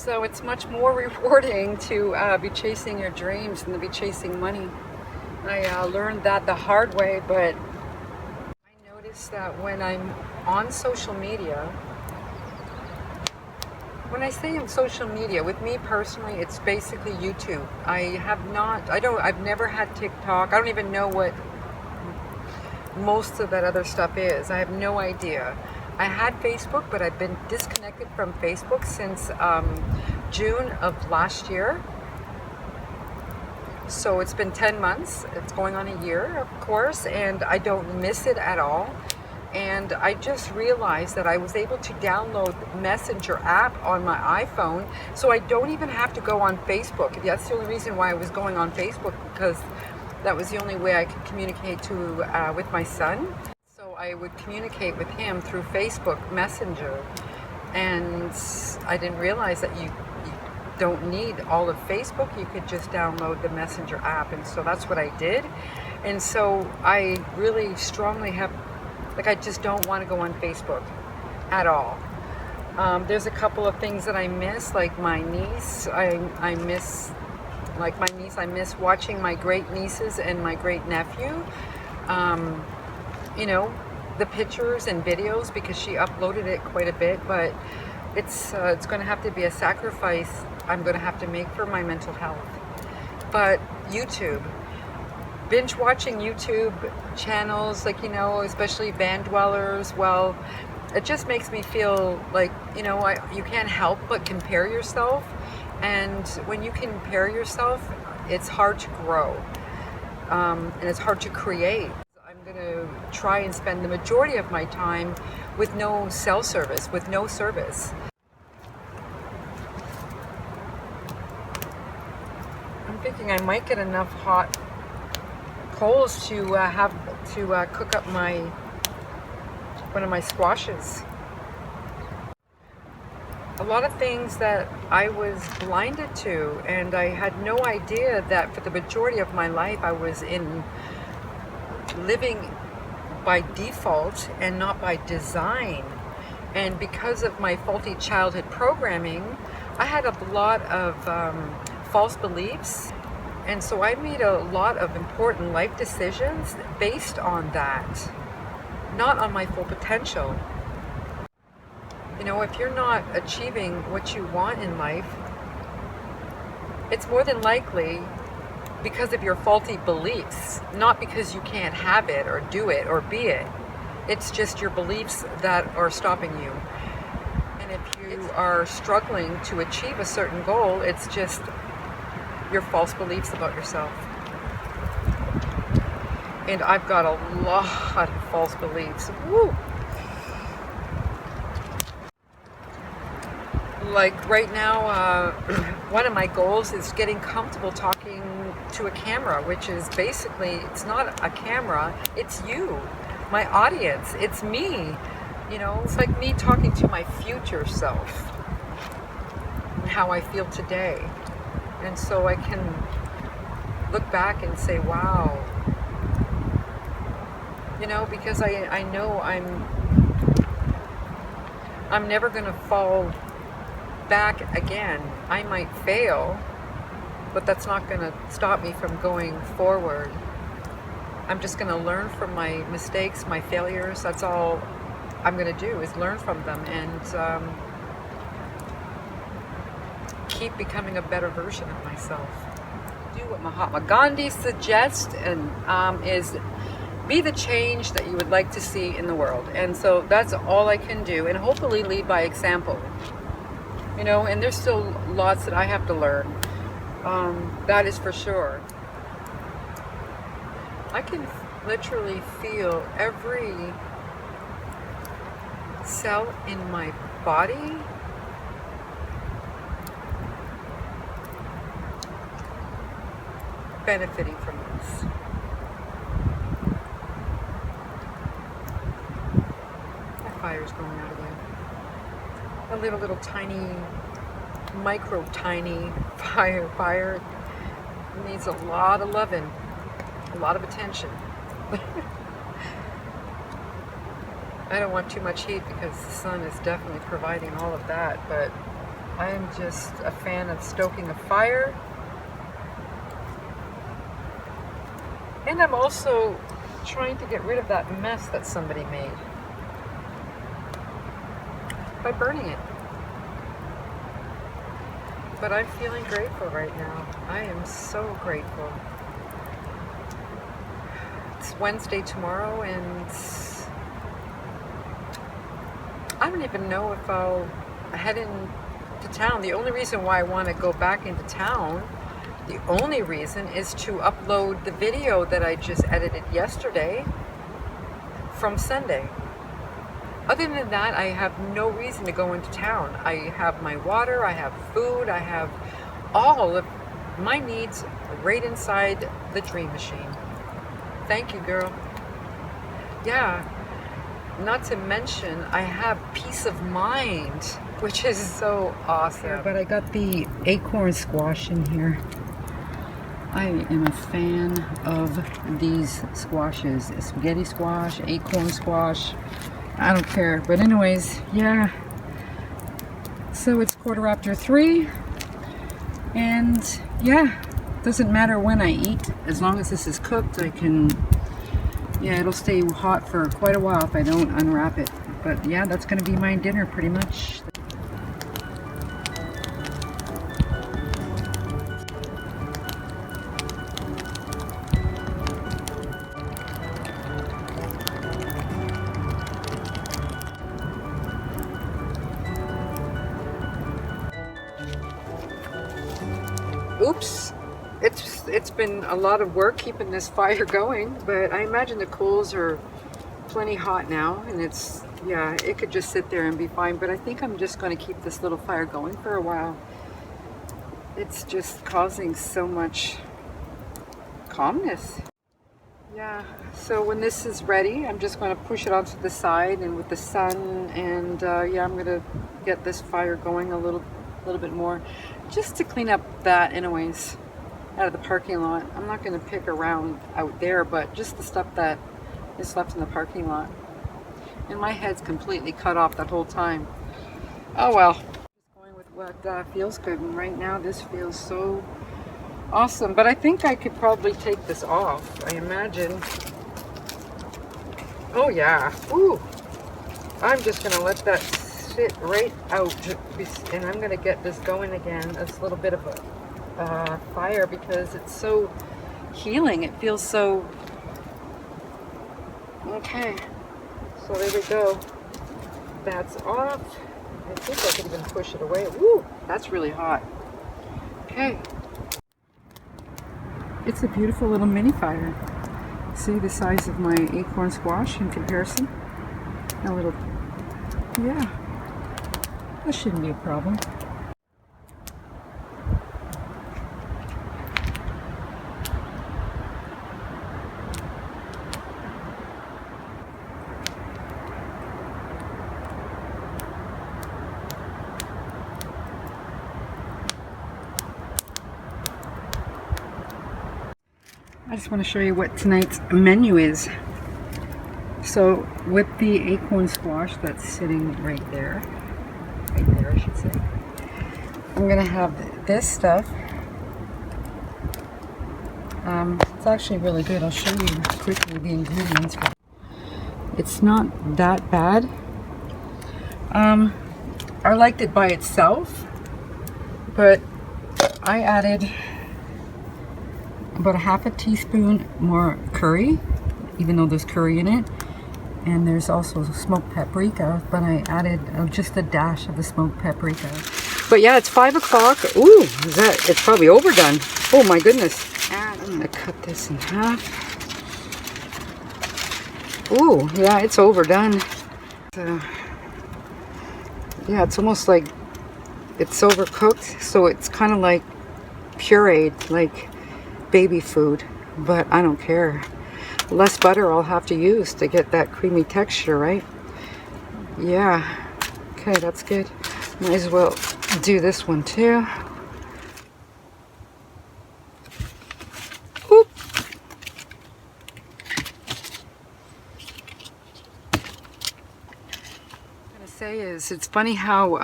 So it's much more rewarding to be chasing your dreams than to be chasing money. I learned that the hard way, but I noticed that when I'm on social media, when I say on social media, with me personally, it's basically YouTube. I've never had TikTok. I don't even know what most of that other stuff is. I have no idea. I had Facebook, but I've been disconnected from Facebook since June of last year. So it's been 10 months. It's going on a year, of course, and I don't miss it at all. And I just realized that I was able to download the Messenger app on my iPhone, so I don't even have to go on Facebook. That's the only reason why I was going on Facebook, because that was the only way I could communicate with my son. So I would communicate with him through Facebook Messenger, and I didn't realize that you don't need all of Facebook. You could just download the Messenger app, and so that's what I did. And so I really strongly I just don't want to go on Facebook at all. There's a couple of things that I miss, like my niece. I miss watching my great nieces and my great nephew. The pictures and videos, because she uploaded it quite a bit, but it's going to have to be a sacrifice I'm going to have to make for my mental health. But YouTube, binge watching YouTube channels, especially Vandwellers, well, it just makes me feel like, you can't help but compare yourself. And when you compare yourself, it's hard to grow. And it's hard to create. I'm going to try and spend the majority of my time with no cell service, with no service. I'm thinking I might get enough hot coals to cook up one of my squashes. A lot of things that I was blinded to, and I had no idea that for the majority of my life I was living by default and not by design. And because of my faulty childhood programming, I had a lot of false beliefs. And so I made a lot of important life decisions based on that, not on my full potential. If you're not achieving what you want in life, it's more than likely because of your faulty beliefs, not because you can't have it or do it or be it. It's just your beliefs that are stopping you. And if you are struggling to achieve a certain goal, it's just your false beliefs about yourself. And I've got a lot of false beliefs. Woo! Like right now, one of my goals is getting comfortable talking to a camera, which is basically, it's not a camera, it's you, my audience, it's me. It's like me talking to my future self and how I feel today. And so I can look back and say, wow, because I know I'm never going to fall back again. I might fail, but that's not going to stop me from going forward. I'm just going to learn from my mistakes, my failures. That's all I'm going to do, is learn from them and keep becoming a better version of myself. Do what Mahatma Gandhi suggests, and is be the change that you would like to see in the world. And so that's all I can do, and hopefully lead by example. And there's still lots that I have to learn. That is for sure. I can literally feel every cell in my body benefiting from this. My fire's going out again. A little tiny, tiny fire needs a lot of loving, a lot of attention. I don't want too much heat because the sun is definitely providing all of that, but I am just a fan of stoking a fire. And I'm also trying to get rid of that mess that somebody made by burning it. But I'm feeling grateful right now. I am so grateful. It's Wednesday tomorrow, and I don't even know if I'll head into town. The only reason why I want to go back into town, the only reason, is to upload the video that I just edited yesterday from Sunday. Other than that, I have no reason to go into town. I have my water, I have food, I have all of my needs right inside the dream machine. Thank you, girl. Yeah, not to mention, I have peace of mind, which is so awesome. But I got the acorn squash in here. I am a fan of these squashes. Spaghetti squash, acorn squash. I don't care. But anyways, yeah. So it's 3:15. And yeah, doesn't matter when I eat. As long as this is cooked, I can, yeah, it'll stay hot for quite a while if I don't unwrap it. But yeah, that's going to be my dinner pretty much. Oops, it's been a lot of work keeping this fire going, but I imagine the coals are plenty hot now, and it's, yeah, it could just sit there and be fine, but I think I'm just going to keep this little fire going for a while. It's just causing so much calmness. Yeah, so when this is ready, I'm just going to push it onto the side and with the sun, and yeah, I'm going to get this fire going a little bit more, just to clean up that anyways out of the parking lot. I'm not going to pick around out there, but just the stuff that is left in the parking lot. And my head's completely cut off that whole time. Oh well. Just going with what feels good, and right now this feels so awesome. But I think I could probably take this off, I imagine. Oh yeah. Ooh. I'm just going to let that sit right out, and I'm going to get this going again. This little bit of a fire, because it's so healing. It feels so okay. So there we go. That's off. I think I can even push it away. Woo, that's really hot. Okay. It's a beautiful little mini fire. See the size of my acorn squash in comparison? A little, yeah. That shouldn't be a problem. I just want to show you what tonight's menu is. So with the acorn squash that's sitting right there I should say, I'm gonna have this stuff. It's actually really good. I'll show you quickly the ingredients. It's not that bad. I liked it by itself, but I added about a half a teaspoon more curry, even though there's curry in it. And there's also smoked paprika, but I added just a dash of the smoked paprika. But yeah, it's 5 o'clock. Ooh, it's probably overdone. Oh my goodness. And I'm gonna cut this in half. Ooh, yeah, it's overdone. Yeah, it's almost like it's overcooked, so it's kind of like pureed, like baby food, but I don't care. Less butter I'll have to use to get that creamy texture, right? Yeah. Okay, that's good. Might as well do this one too. Oop. What I'm gonna say is guys, it's funny how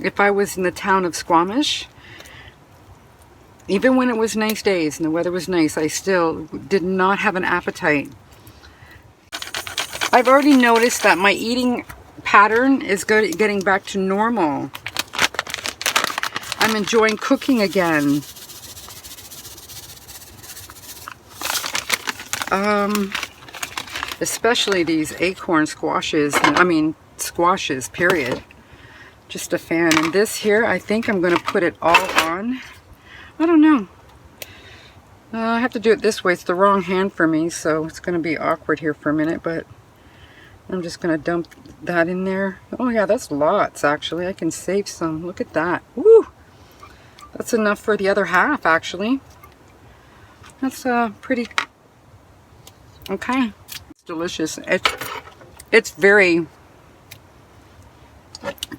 if I was in the town of Squamish, even when it was nice days and the weather was nice, I still did not have an appetite. I've already noticed that my eating pattern is getting back to normal. I'm enjoying cooking again. Especially these acorn squashes. I mean, squashes, period. Just a fan. And this here, I think I'm going to put it all on. I don't know. I have to do it this way. It's the wrong hand for me, so it's going to be awkward here for a minute, but I'm just going to dump that in there. Oh yeah, that's lots actually. I can save some. Look at that. Woo! That's enough for the other half actually. That's pretty okay. It's delicious. It's very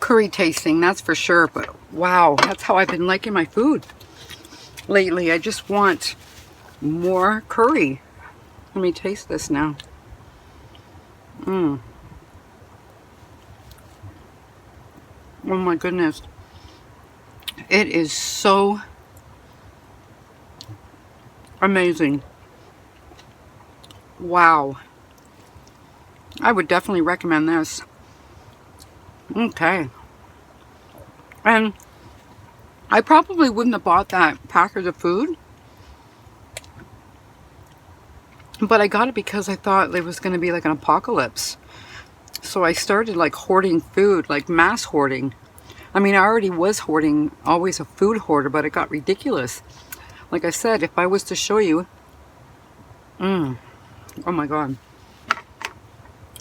curry tasting, that's for sure, but wow, that's how I've been liking my food lately. I just want more curry. Let me taste this now. Oh my goodness. It is so amazing. Wow. I would definitely recommend this. Okay. And I probably wouldn't have bought that package of food, but I got it because I thought it was going to be like an apocalypse. So I started like hoarding food, like mass hoarding. I mean, I already was hoarding, always a food hoarder, but it got ridiculous. Like I said, if I was to show you, oh my God,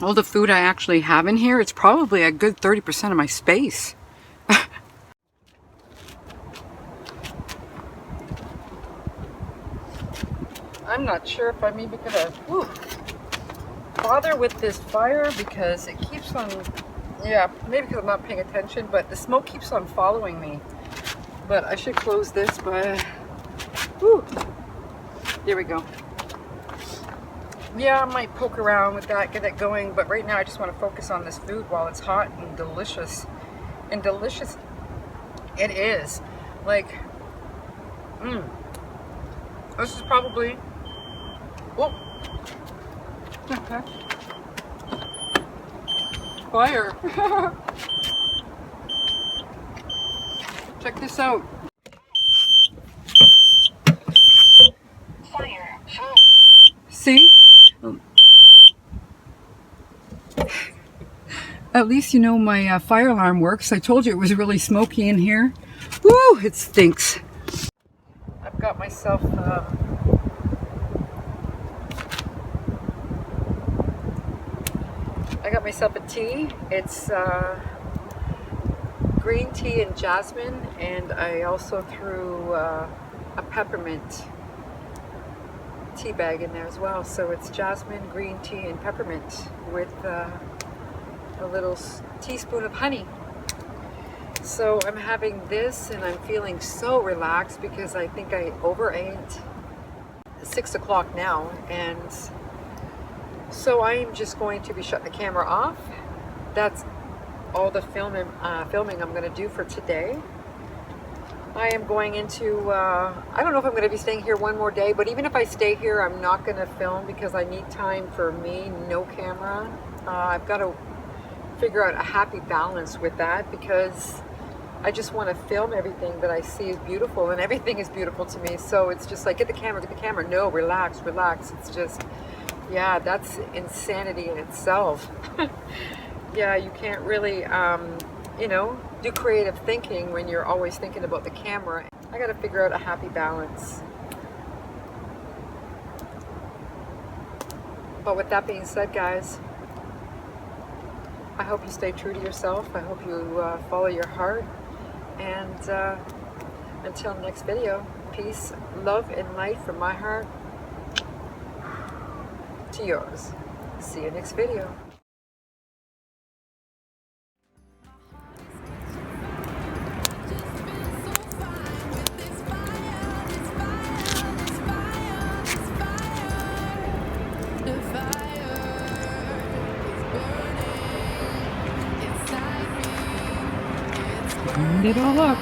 all the food I actually have in here, it's probably a good 30% of my space. I'm not sure if I'm even gonna bother with this fire because it keeps on, yeah, maybe because I'm not paying attention, but the smoke keeps on following me. But I should close this, but there we go. Yeah, I might poke around with that, get it going, but right now I just want to focus on this food while it's hot and delicious. And delicious it is. Like, this is probably, okay. Fire. Check this out. Fire. See? At least you know my fire alarm works. I told you it was really smoky in here. Woo! It stinks. I've got myself a tea. It's green tea and jasmine, and I also threw a peppermint tea bag in there as well. So it's jasmine, green tea, and peppermint with a little teaspoon of honey. So I'm having this and I'm feeling so relaxed because I think I overate. 6 o'clock now, and so I am just going to be shutting the camera off. That's all the filming I'm going to do for today. I am going into, I don't know if I'm going to be staying here one more day, but even if I stay here, I'm not going to film because I need time for me, no camera. I've got to figure out a happy balance with that because I just want to film everything that I see is beautiful, and everything is beautiful to me. So it's just like, get the camera. No, relax. It's just, yeah, that's insanity in itself. Yeah, you can't really, you know, do creative thinking when you're always thinking about the camera. I got to figure out a happy balance. But with that being said, guys, I hope you stay true to yourself. I hope you follow your heart. And until next video, peace, love, and light from my heart to yours. See you next video. it all up.